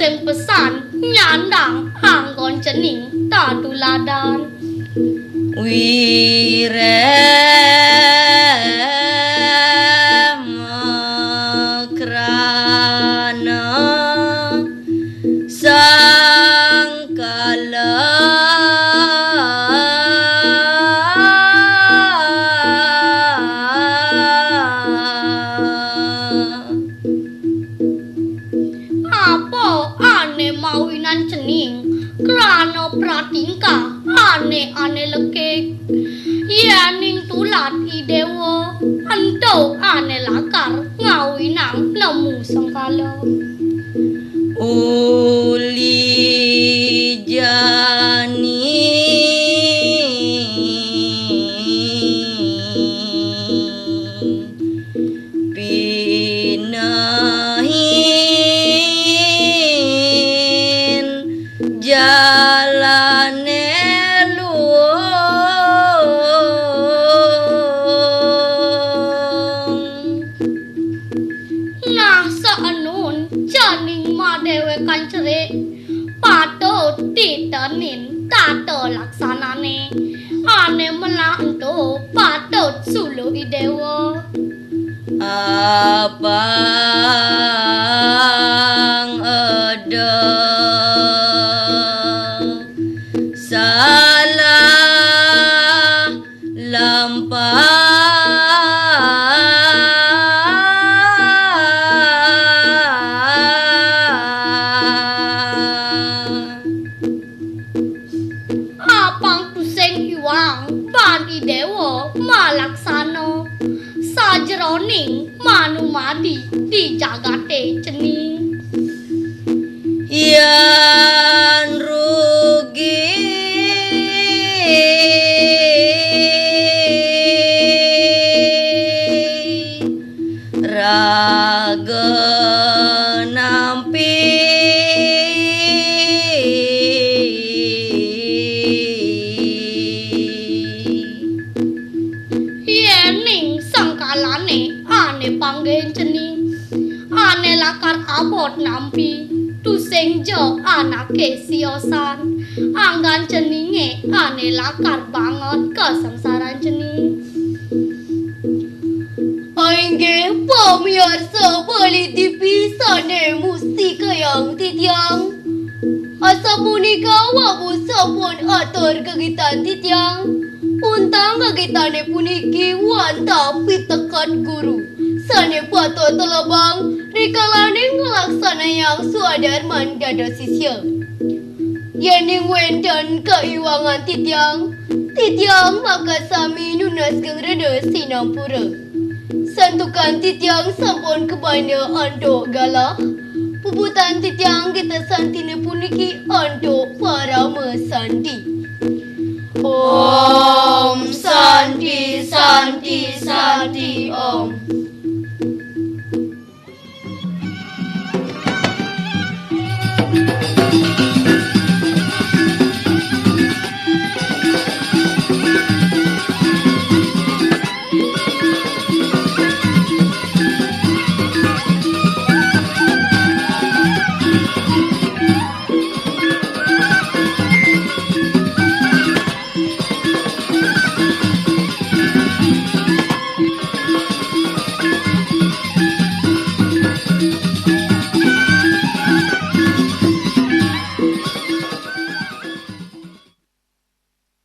Sing pesan nyandang anggon cening tatuladan wiremakrana sangkala apa ane mawinan cening krana pratingka ane lekik yening tulat idewa ento ane lakar ngawinang nemu sangkala uli jani pinahin jalane luong nah saanun janing madewe kancere patut ditenin tata laksanane ane melanto patut sulu idewa abang ada salah lampah apang pusing iwang ban idewa malaksana sajroning manumadi di jagate cening yan rugi raga nampi yening sangkalane ane panggen cening ane lakar abot nampi tusing jo anake siosan anggan ceninge ane lakar banget kesengsaran cening Aingge pemirsa beli TV sane mustika yang titiang asa punika wabu sampun atur kegiatan titiang untang kegitane puniki wanta pitekat guru sane pato telebang rikalane ngelaksana yang suadarman dada sisya yening wendan keiwangan titiang maka sami nunas keng reda sinampura santukan titiang sampun kebanya ando galak puputan titiang kita santine puniki ando parama sandi Om Santi Santi Santi Om